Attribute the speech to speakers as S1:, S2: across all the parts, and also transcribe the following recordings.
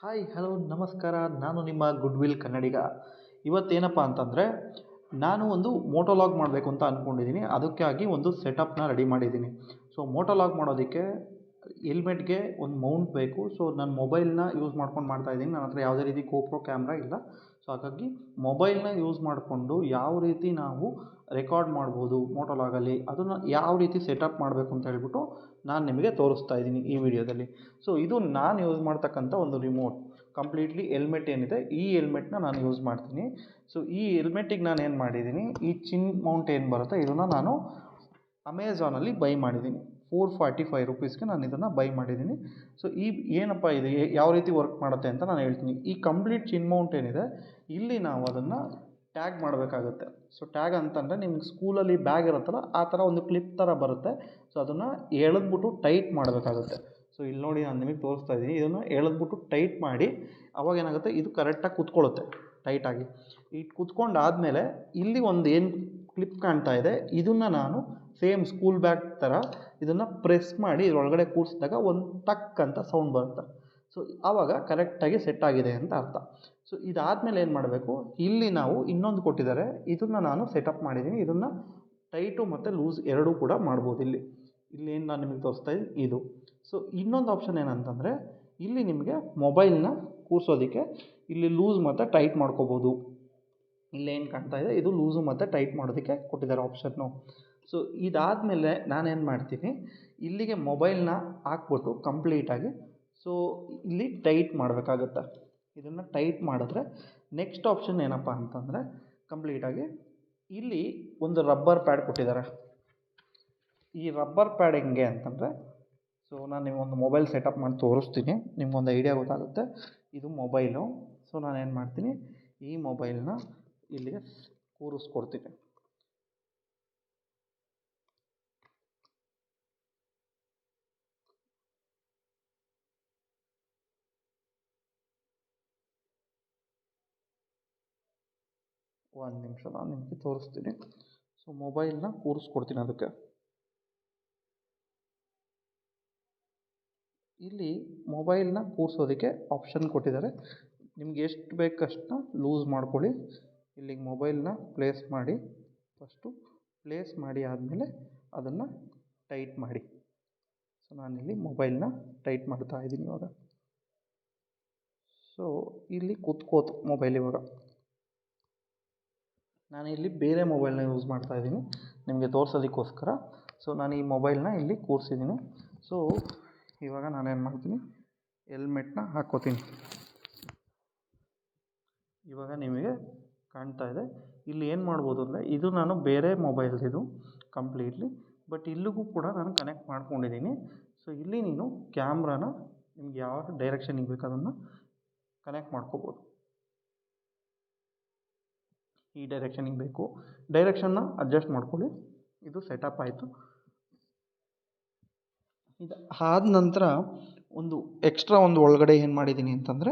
S1: Hi hello ನಮಸ್ಕಾರ. ನಾನು ನಿಮ್ಮ ಗುಡ್‌ವಿಲ್ ಕನ್ನಡಿಗ. ಇವತ್ತೇನಪ್ಪ ಅಂತಂದರೆ, ನಾನು ಒಂದು ಮೋಟೋಲಾಗ್ ಮಾಡಬೇಕು ಅಂತ ಅಂದ್ಕೊಂಡಿದ್ದೀನಿ. ಅದಕ್ಕಾಗಿ ಒಂದು ಸೆಟಪ್ನ ರೆಡಿ ಮಾಡಿದ್ದೀನಿ. ಸೊ ಮೋಟೋಲಾಗ್ ಮಾಡೋದಕ್ಕೆ ಹೆಲ್ಮೆಟ್ಗೆ ಒಂದು ಮೌಂಟ್ ಬೇಕು. ಸೊ ನಾನು ಮೊಬೈಲ್ನ ಯೂಸ್ ಮಾಡ್ಕೊಂಡು ಮಾಡ್ತಾಯಿದ್ದೀನಿ. ನನ್ನ ಹತ್ರ ಯಾವುದೇ ರೀತಿ ಗೋಪ್ರೋ ಕ್ಯಾಮ್ರಾ ಇಲ್ಲ. ಸೊ ಹಾಗಾಗಿ ಮೊಬೈಲ್ನ ಯೂಸ್ ಮಾಡಿಕೊಂಡು ಯಾವ ರೀತಿ ನಾವು ರೆಕಾರ್ಡ್ ಮಾಡ್ಬೋದು ಮೋಟೋಲಾಗಲ್ಲಿ, ಅದನ್ನು ಯಾವ ರೀತಿ ಸೆಟಪ್ ಮಾಡಬೇಕು ಅಂತ ಹೇಳ್ಬಿಟ್ಟು ನಾನು ನಿಮಗೆ ತೋರಿಸ್ತಾ ಇದ್ದೀನಿ ಈ ವಿಡಿಯೋದಲ್ಲಿ. ಸೊ ಇದು ನಾನು ಯೂಸ್ ಮಾಡ್ತಕ್ಕಂಥ ಒಂದು ರಿಮೋಟ್. ಕಂಪ್ಲೀಟ್ಲಿ ಹೆಲ್ಮೆಟ್ ಏನಿದೆ, ಈ ಹೆಲ್ಮೆಟ್ನ ನಾನು ಯೂಸ್ ಮಾಡ್ತೀನಿ. ಸೊ ಈ ಹೆಲ್ಮೆಟ್ಟಿಗೆ ನಾನು ಏನು ಮಾಡಿದ್ದೀನಿ, ಈ ಚಿನ್ ಮೌಂಟ್ ಏನು ಬರುತ್ತೆ ಇದನ್ನು ನಾನು ಅಮೆಝಾನಲ್ಲಿ ಬೈ ಮಾಡಿದ್ದೀನಿ. ₹445ಗೆ ನಾನು ಇದನ್ನು ಬೈ ಮಾಡಿದ್ದೀನಿ. ಸೊ ಏನಪ್ಪ ಇದು ಯಾವ ರೀತಿ ವರ್ಕ್ ಮಾಡುತ್ತೆ ಅಂತ ನಾನು ಹೇಳ್ತೀನಿ. ಈ ಕಂಪ್ಲೀಟ್ ಚಿನ್ ಮೌಂಟ್ ಏನಿದೆ, ಇಲ್ಲಿ ನಾವು ಅದನ್ನು ಟ್ಯಾಗ್ ಮಾಡಬೇಕಾಗುತ್ತೆ. ಸೊ ಟ್ಯಾಗ್ ಅಂತಂದರೆ ನಿಮ್ಗೆ ಸ್ಕೂಲಲ್ಲಿ ಬ್ಯಾಗ್ ಇರುತ್ತಲ್ಲ, ಆ ಥರ ಒಂದು ಕ್ಲಿಪ್ ಥರ ಬರುತ್ತೆ. ಸೊ ಅದನ್ನು ಎಳೆದ್ಬಿಟ್ಟು ಟೈಟ್ ಮಾಡಬೇಕಾಗುತ್ತೆ. ಸೊ ಇಲ್ಲಿ ನೋಡಿ ನಾನು ನಿಮಗೆ ತೋರಿಸ್ತಾ ಇದ್ದೀನಿ. ಇದನ್ನು ಎಳೆದ್ಬಿಟ್ಟು ಟೈಟ್ ಮಾಡಿ ಅವಾಗ ಏನಾಗುತ್ತೆ, ಇದು ಕರೆಕ್ಟಾಗಿ ಕುತ್ಕೊಳ್ಳುತ್ತೆ ಟೈಟಾಗಿ. ಈ ಕುತ್ಕೊಂಡಾದಮೇಲೆ ಇಲ್ಲಿ ಒಂದು ಏನು ಕ್ಲಿಪ್ ಕಾಣ್ತಾ ಇದೆ, ಇದನ್ನು ನಾನು ಸೇಮ್ ಸ್ಕೂಲ್ ಬ್ಯಾಗ್ ಥರ ಇದನ್ನು ಪ್ರೆಸ್ ಮಾಡಿ ಇದರೊಳಗಡೆ ಕೂರಿಸಿದಾಗ ಒಂದು ಟಕ್ ಅಂತ ಸೌಂಡ್ ಬರುತ್ತೆ. ಸೊ ಆವಾಗ ಕರೆಕ್ಟಾಗಿ ಸೆಟ್ ಆಗಿದೆ ಅಂತ ಅರ್ಥ. ಸೊ ಇದಾದಮೇಲೆ ಏನು ಮಾಡಬೇಕು, ಇಲ್ಲಿ ನಾವು ಇನ್ನೊಂದು ಕೊಟ್ಟಿದ್ದಾರೆ, ಇದನ್ನು ನಾನು ಸೆಟಪ್ ಮಾಡಿದ್ದೀನಿ. ಇದನ್ನು ಟೈಟು ಮತ್ತು ಲೂಸ್ ಎರಡೂ ಕೂಡ ಮಾಡ್ಬೋದು. ಇಲ್ಲೇನು ನಾನು ನಿಮಗೆ ತೋರಿಸ್ತಾ ಇದ್ದೀನಿ ಇದು. ಸೊ ಇನ್ನೊಂದು ಆಪ್ಷನ್ ಏನಂತಂದರೆ, ಇಲ್ಲಿ ನಿಮಗೆ ಮೊಬೈಲ್ನ ಕೂರಿಸೋದಕ್ಕೆ ಇಲ್ಲಿ ಲೂಸ್ ಮತ್ತು ಟೈಟ್ ಮಾಡ್ಕೋಬೋದು. ಇಲ್ಲೇನು ಕಾಣ್ತಾ ಇದೆ, ಇದು ಲೂಸು ಮತ್ತು ಟೈಟ್ ಮಾಡೋದಕ್ಕೆ ಕೊಟ್ಟಿದ್ದಾರೆ ಆಪ್ಷನ್ನು. ಸೊ ಇದಾದಮೇಲೆ ನಾನೇನು ಮಾಡ್ತೀನಿ, ಇಲ್ಲಿಗೆ ಮೊಬೈಲ್ನ ಹಾಕ್ಬಿಟ್ಟು ಕಂಪ್ಲೀಟಾಗಿ ಸೊ ಇಲ್ಲಿ ಟೈಟ್ ಮಾಡಬೇಕಾಗುತ್ತೆ. ಇದನ್ನು ಟೈಟ್ ಮಾಡಿದ್ರೆ ನೆಕ್ಸ್ಟ್ ಆಪ್ಷನ್ ಏನಪ್ಪ ಅಂತಂದರೆ, ಕಂಪ್ಲೀಟಾಗಿ ಇಲ್ಲಿ ಒಂದು ರಬ್ಬರ್ ಪ್ಯಾಡ್ ಕೊಟ್ಟಿದ್ದಾರೆ. ಈ ರಬ್ಬರ್ ಪ್ಯಾಡ್ ಹೆಂಗೆ ಅಂತಂದರೆ, ಸೊ ನಾನು ನಿಮಗೊಂದು ಮೊಬೈಲ್ ಸೆಟಪ್ ಮಾಡಿ ತೋರಿಸ್ತೀನಿ, ನಿಮ್ಗೊಂದು ಐಡಿಯಾ ಗೊತ್ತಾಗುತ್ತೆ. ಇದು ಮೊಬೈಲು. ಸೊ ನಾನೇನು ಮಾಡ್ತೀನಿ, ಈ ಮೊಬೈಲ್ನ ಇಲ್ಲಿಗೆ ಕೂರಿಸ್ಕೊಡ್ತೀನಿ. ಒಂದು ನಿಮಿಷ ನಾನು ನಿಮಗೆ ತೋರಿಸ್ತೀನಿ. ಸೊ ಮೊಬೈಲ್ನ ಕೂರಿಸ್ಕೊಡ್ತೀನಿ ಅದಕ್ಕೆ. ಇಲ್ಲಿ ಮೊಬೈಲ್ನ ಕೂರಿಸೋದಕ್ಕೆ ಆಪ್ಷನ್ ಕೊಟ್ಟಿದ್ದಾರೆ. ನಿಮ್ಗೆ ಎಷ್ಟು ಬೇಕಷ್ಟನ್ನ ಲೂಸ್ ಮಾಡ್ಕೊಳ್ಳಿ. ಇಲ್ಲಿಗೆ ಮೊಬೈಲ್ನ ಪ್ಲೇಸ್ ಮಾಡಿ, ಫಸ್ಟು ಪ್ಲೇಸ್ ಮಾಡಿ ಆದಮೇಲೆ ಅದನ್ನು ಟೈಟ್ ಮಾಡಿ. ಸೊ ನಾನಿಲ್ಲಿ ಮೊಬೈಲ್ನ ಟೈಟ್ ಮಾಡ್ತಾ ಇದ್ದೀನಿ ಇವಾಗ. ಸೊ ಇಲ್ಲಿ ಕೂತ್ಕೋತು ಮೊಬೈಲ್. ಇವಾಗ ನಾನಿಲ್ಲಿ ಬೇರೆ ಮೊಬೈಲ್ನ ಯೂಸ್ ಮಾಡ್ತಾಯಿದ್ದೀನಿ ನಿಮಗೆ ತೋರಿಸೋದಕ್ಕೋಸ್ಕರ. ಸೊ ನಾನು ಈ ಮೊಬೈಲ್ನ ಇಲ್ಲಿ ಕೂರಿಸಿದ್ದೀನಿ. ಸೊ ಇವಾಗ ನಾನೇನು ಮಾಡ್ತೀನಿ, ಹೆಲ್ಮೆಟ್ನ ಹಾಕ್ಕೋತೀನಿ. ಇವಾಗ ನಿಮಗೆ ಕಾಣ್ತಾ ಇದೆ. ಇಲ್ಲಿ ಏನು ಮಾಡ್ಬೋದು ಅಂದರೆ, ಇದು ನಾನು ಬೇರೆ ಮೊಬೈಲ್ದಿದು ಕಂಪ್ಲೀಟ್ಲಿ, ಬಟ್ ಇಲ್ಲಿಗೂ ಕೂಡ ನಾನು ಕನೆಕ್ಟ್ ಮಾಡ್ಕೊಂಡಿದ್ದೀನಿ. ಸೊ ಇಲ್ಲಿ ನೀನು ಕ್ಯಾಮ್ರಾನ ನಿಮ್ಗೆ ಯಾವ ಡೈರೆಕ್ಷನಿಗೆ ಬೇಕು ಅದನ್ನು ಕನೆಕ್ಟ್ ಮಾಡ್ಕೋಬೋದು. ಈ ಡೈರೆಕ್ಷನಿಗೆ ಬೇಕು, ಡೈರೆಕ್ಷನ್ನ ಅಡ್ಜಸ್ಟ್ ಮಾಡ್ಕೊಳ್ಳಿ. ಇದು ಸೆಟಪ್ ಆಯಿತು. ಇದು ಆದ ನಂತರ ಒಂದು ಎಕ್ಸ್ಟ್ರಾ ಒಂದು ಒಳಗಡೆ ಏನು ಮಾಡಿದ್ದೀನಿ ಅಂತಂದರೆ,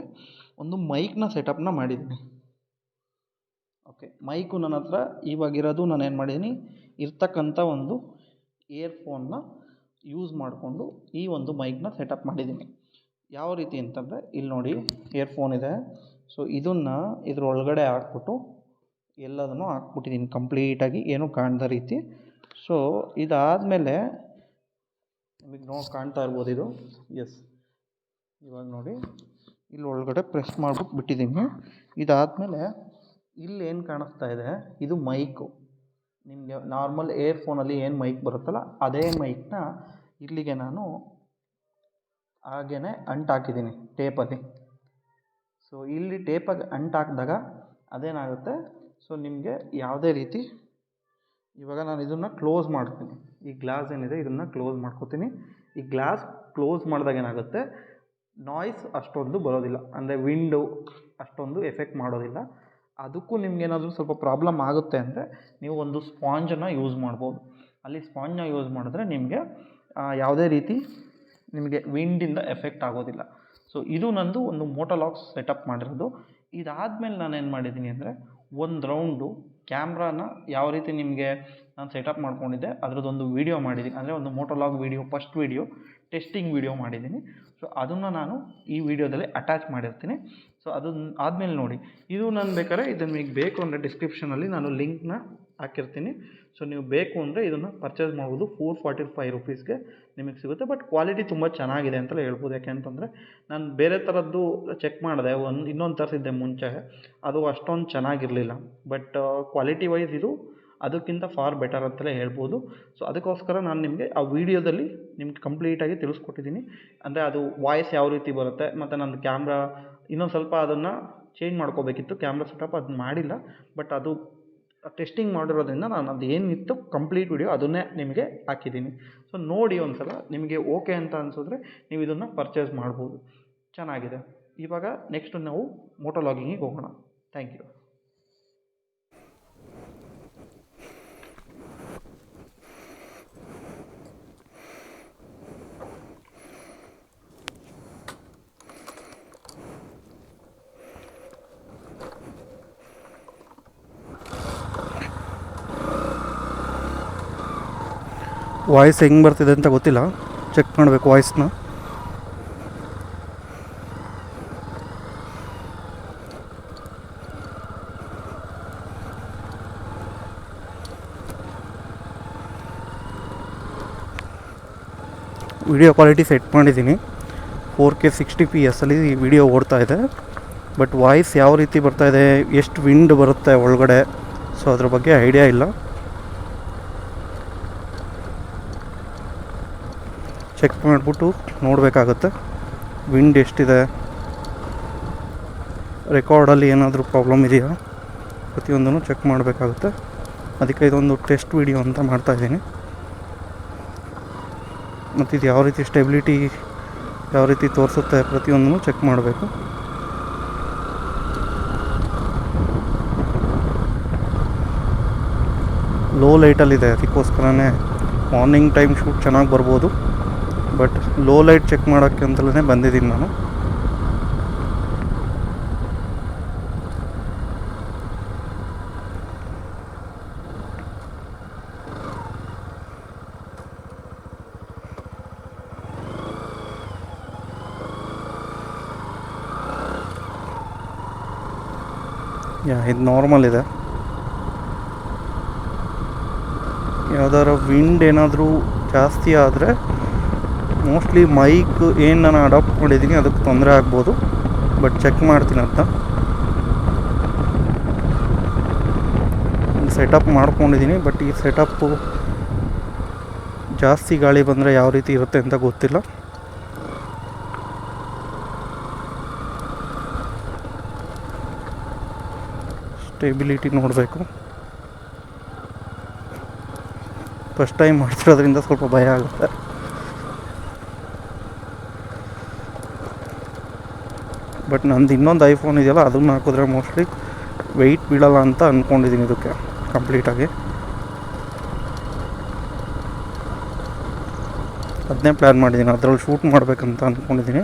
S1: ಒಂದು ಮೈಕ್ನ ಸೆಟಪ್ನ ಮಾಡಿದ್ದೀನಿ. ಓಕೆ, ಮೈಕು ನನ್ನ ಹತ್ರ ಇವಾಗಿರೋದು ನಾನು ಏನು ಮಾಡಿದ್ದೀನಿ, ಇರ್ತಕ್ಕಂಥ ಒಂದು ಇಯರ್ಫೋನ್ನ ಯೂಸ್ ಮಾಡಿಕೊಂಡು ಈ ಒಂದು ಮೈಕ್ನ ಸೆಟಪ್ ಮಾಡಿದ್ದೀನಿ. ಯಾವ ರೀತಿ ಅಂತಂದರೆ, ಇಲ್ಲಿ ನೋಡಿ ಇಯರ್ಫೋನ್ ಇದೆ. ಸೊ ಇದನ್ನು ಇದ್ರೊಳಗಡೆ ಹಾಕ್ಬಿಟ್ಟು ಎಲ್ಲದನ್ನು ಹಾಕ್ಬಿಟ್ಟಿದ್ದೀನಿ ಕಂಪ್ಲೀಟಾಗಿ, ಏನೂ ಕಾಣದ ರೀತಿ. ಸೊ ಇದಾದಮೇಲೆ ನಿಮಗೆ ಕಾಣ್ತಾ ಇರ್ಬೋದು ಇದು. ಎಸ್, ಇವಾಗ ನೋಡಿ ಇಲ್ಲಿ ಒಳಗಡೆ ಪ್ರೆಸ್ ಮಾಡ್ಬಿಟ್ಟು ಬಿಟ್ಟಿದ್ದೀನಿ. ಇದಾದಮೇಲೆ ಇಲ್ಲಿ ಏನು ಕಾಣಿಸ್ತಾ ಇದೆ, ಇದು ಮೈಕು. ನಿಮಗೆ ನಾರ್ಮಲ್ ಇಯರ್ಫೋನಲ್ಲಿ ಏನು ಮೈಕ್ ಬರುತ್ತಲ್ಲ, ಅದೇ ಮೈಕ್ನ ಇಲ್ಲಿಗೆ ನಾನು ಹಾಗೇ ಅಂಟಾಕಿದ್ದೀನಿ ಟೇಪಲ್ಲಿ. ಸೊ ಇಲ್ಲಿ ಟೇಪಾಗಿ ಅಂಟಾಕಿದಾಗ ಅದೇನಾಗುತ್ತೆ, ಸೊ ನಿಮಗೆ ಯಾವುದೇ ರೀತಿ ಇವಾಗ ನಾನು ಇದನ್ನು ಕ್ಲೋಸ್ ಮಾಡ್ತೀನಿ. ಈ ಗ್ಲಾಸ್ ಏನಿದೆ ಇದನ್ನು ಕ್ಲೋಸ್ ಮಾಡ್ಕೋತೀನಿ. ಈ ಗ್ಲಾಸ್ ಕ್ಲೋಸ್ ಮಾಡಿದಾಗ ಏನಾಗುತ್ತೆ, ನಾಯ್ಸ್ ಅಷ್ಟೊಂದು ಬರೋದಿಲ್ಲ, ಅಂದರೆ ವಿಂಡು ಅಷ್ಟೊಂದು ಎಫೆಕ್ಟ್ ಮಾಡೋದಿಲ್ಲ. ಅದಕ್ಕೂ ನಿಮ್ಗೇನಾದರೂ ಸ್ವಲ್ಪ ಪ್ರಾಬ್ಲಮ್ ಆಗುತ್ತೆ ಅಂದರೆ ನೀವು ಒಂದು ಸ್ಪಾಂಜನ್ನು ಯೂಸ್ ಮಾಡ್ಬೋದು. ಅಲ್ಲಿ ಸ್ಪಾಂಜನ್ನ ಯೂಸ್ ಮಾಡಿದ್ರೆ ನಿಮಗೆ ಯಾವುದೇ ರೀತಿ ನಿಮಗೆ ವಿಂಡಿಂದ ಎಫೆಕ್ಟ್ ಆಗೋದಿಲ್ಲ. ಸೊ ಇದು ನಂದು ಒಂದು ಮೋಟೋಲಾಗ್ ಸೆಟಪ್ ಮಾಡಿರೋದು. ಇದಾದಮೇಲೆ ನಾನೇನು ಮಾಡಿದ್ದೀನಿ ಅಂದರೆ, ಒಂದು ರೌಂಡು ಕ್ಯಾಮ್ರಾನ ಯಾವ ರೀತಿ ನಿಮಗೆ ನಾನು ಸೆಟಪ್ ಮಾಡ್ಕೊಂಡಿದ್ದೆ ಅದರದ್ದೊಂದು ವೀಡಿಯೋ ಮಾಡಿದ್ದೀನಿ. ಅಂದರೆ ಒಂದು motovlog video, first video testing video ಮಾಡಿದ್ದೀನಿ. ಸೊ ಅದನ್ನು ನಾನು ಈ ವಿಡಿಯೋದಲ್ಲಿ ಅಟ್ಯಾಚ್ ಮಾಡಿರ್ತೀನಿ. ಸೊ ಅದನ್ನ ಆದಮೇಲೆ ನೋಡಿ, ಇದು ನಾನು ಬೇಕಾದ್ರೆ ಇದನ್ನು ನಿಮಗೆ ಬೇಕು ಅಂದರೆ ಡಿಸ್ಕ್ರಿಪ್ಷನಲ್ಲಿ ನಾನು ಲಿಂಕ್ನ ಹಾಕಿರ್ತೀನಿ. ಸೊ ನೀವು ಬೇಕು ಅಂದರೆ ಇದನ್ನು ಪರ್ಚೇಸ್ ಮಾಡ್ಬೋದು. 445 ರುಪೀಸ್ಗೆ ನಿಮಗೆ ಸಿಗುತ್ತೆ. ಬಟ್ ಕ್ವಾಲಿಟಿ ತುಂಬ ಚೆನ್ನಾಗಿದೆ ಅಂತಲೇ ಹೇಳ್ಬೋದು. ಯಾಕೆ ಅಂತಂದರೆ ನಾನು ಬೇರೆ ಥರದ್ದು ಚೆಕ್ ಮಾಡಿದೆ, ಇನ್ನೊಂದು ತರಿಸಿದ್ದೆ ಮುಂಚೆ, ಅದು ಅಷ್ಟೊಂದು ಚೆನ್ನಾಗಿರಲಿಲ್ಲ. ಬಟ್ ಕ್ವಾಲಿಟಿ ವೈಸ್ ಇದು ಅದಕ್ಕಿಂತ ಫಾರ್ ಬೆಟರ್ ಅಂತಲೇ ಹೇಳ್ಬೋದು. ಸೊ ಅದಕ್ಕೋಸ್ಕರ ನಾನು ನಿಮಗೆ ಆ ವಿಡಿಯೋದಲ್ಲಿ ನಿಮ್ಗೆ ಕಂಪ್ಲೀಟಾಗಿ ತಿಳಿಸ್ಕೊಟ್ಟಿದ್ದೀನಿ. ಅಂದರೆ ಅದು ವಾಯ್ಸ್ ಯಾವ ರೀತಿ ಬರುತ್ತೆ, ಮತ್ತು ನಂದು ಕ್ಯಾಮ್ರಾ ಇನ್ನೊಂದು ಸ್ವಲ್ಪ ಅದನ್ನು ಚೇಂಜ್ ಮಾಡ್ಕೋಬೇಕಿತ್ತು, ಕ್ಯಾಮ್ರಾ ಸೆಟಪ್ ಅದನ್ನ ಮಾಡಿಲ್ಲ. ಬಟ್ ಅದು ಟೆಸ್ಟಿಂಗ್ ಮಾಡಿರೋದ್ರಿಂದ ನಾನು ಅದು ಏನಿತ್ತು ಕಂಪ್ಲೀಟ್ ವಿಡಿಯೋ ಅದನ್ನೇ ನಿಮಗೆ ಹಾಕಿದ್ದೀನಿ. ಸೊ ನೋಡಿ ಒಂದು ಸಲ, ನಿಮಗೆ ಓಕೆ ಅಂತ ಅನಿಸಿದ್ರೆ ನೀವು ಇದನ್ನು ಪರ್ಚೇಸ್ ಮಾಡ್ಬೋದು. ಚೆನ್ನಾಗಿದೆ. ಇವಾಗ ನೆಕ್ಸ್ಟ್ ನಾವು ಮೋಟೋ ಲಾಗಿಂಗಿಗೆ ಹೋಗೋಣ. Thank you.
S2: ವಾಯ್ಸ್ ಹೆಂಗೆ ಬರ್ತಿದೆ ಅಂತ ಗೊತ್ತಿಲ್ಲ, ಚೆಕ್ ಮಾಡಬೇಕು ವಾಯ್ಸ್ನ. ವಿಡಿಯೋ ಕ್ವಾಲಿಟಿ ಸೆಟ್ ಮಾಡಿದ್ದೀನಿ. 4K 60fps ಅಲ್ಲಿ ವಿಡಿಯೋ ಓಡ್ತಾ ಇದೆ. ಬಟ್ ವಾಯ್ಸ್ ಯಾವ ರೀತಿ ಬರ್ತಾಯಿದೆ, ಎಷ್ಟು ವಿಂಡ್ ಬರುತ್ತೆ ಒಳಗಡೆ, ಸೊ ಅದ್ರ ಬಗ್ಗೆ ಐಡಿಯಾ ಇಲ್ಲ. ಚೆಕ್ ಮಾಡಿಬಿಟ್ಟು ನೋಡಬೇಕಾಗುತ್ತೆ ವಿಂಡ್ ಎಷ್ಟಿದೆ, ರೆಕಾರ್ಡಲ್ಲಿ ಏನಾದರೂ ಪ್ರಾಬ್ಲಮ್ ಇದೆಯಾ, ಪ್ರತಿಯೊಂದನ್ನು ಚೆಕ್ ಮಾಡಬೇಕಾಗುತ್ತೆ. ಅದಕ್ಕೆ ಇದೊಂದು ಟೆಸ್ಟ್ ವಿಡಿಯೋ ಅಂತ ಮಾಡ್ತಾಯಿದ್ದೀನಿ. ಮತ್ತು ಇದು ಯಾವ ರೀತಿ ಸ್ಟೆಬಿಲಿಟಿ ಯಾವ ರೀತಿ ತೋರಿಸುತ್ತೆ ಪ್ರತಿಯೊಂದನ್ನು ಚೆಕ್ ಮಾಡಬೇಕು. ಲೋ ಲೈಟಲ್ಲಿದೆ, ಅದಕ್ಕೋಸ್ಕರನೇ ಮಾರ್ನಿಂಗ್ ಟೈಮ್ ಶೂಟ್ ಚೆನ್ನಾಗಿ ಬರ್ಬೋದು. ಬಟ್ ಲೋ ಲೈಟ್ ಚೆಕ್ ಮಾಡೋಕ್ಕೆ ಅಂತಲೇ ಬಂದಿದ್ದೀನಿ ನಾನು. ಇದು ನಾರ್ಮಲ್ ಇದೆ. ಯಾವ್ದಾರ ವಿಂಡ್ ಏನಾದರೂ ಜಾಸ್ತಿ ಆದರೆ ಮೋಸ್ಟ್ಲಿ ಮೈಕ್ ಏನು ನಾನು ಅಡಾಪ್ಟ್ ಮಾಡಿದ್ದೀನಿ ಅದಕ್ಕೆ ತೊಂದರೆ ಆಗ್ಬೋದು. ಬಟ್ ಚೆಕ್ ಮಾಡ್ತೀನಿ ಅಂತ. ಸೆಟಪ್ ಮಾಡ್ಕೊಂಡಿದ್ದೀನಿ. ಬಟ್ ಈ ಸೆಟಪ್ಪು ಜಾಸ್ತಿ ಗಾಳಿ ಬಂದರೆ ಯಾವ ರೀತಿ ಇರುತ್ತೆ ಅಂತ ಗೊತ್ತಿಲ್ಲ. ಸ್ಟೆಬಿಲಿಟಿ ನೋಡಬೇಕು. ಫಸ್ಟ್ ಟೈಮ್ ಮಾಡ್ತಿರೋದ್ರಿಂದ ಸ್ವಲ್ಪ ಭಯ ಆಗುತ್ತೆ. ಬಟ್ ನಂದು ಇನ್ನೊಂದು ಐಫೋನ್ ಇದೆಯಲ್ಲ, ಅದನ್ನು ಹಾಕಿದ್ರೆ ಮೋಸ್ಟ್ಲಿ ವೆಯ್ಟ್ ಬೀಳಲ್ಲ ಅಂತ ಅಂದ್ಕೊಂಡಿದ್ದೀನಿ ಇದಕ್ಕೆ ಕಂಪ್ಲೀಟಾಗಿ. ಅದನ್ನೇ ಪ್ಲ್ಯಾನ್ ಮಾಡಿದ್ದೀನಿ, ಅದರಲ್ಲಿ ಶೂಟ್ ಮಾಡಬೇಕಂತ ಅಂದ್ಕೊಂಡಿದ್ದೀನಿ.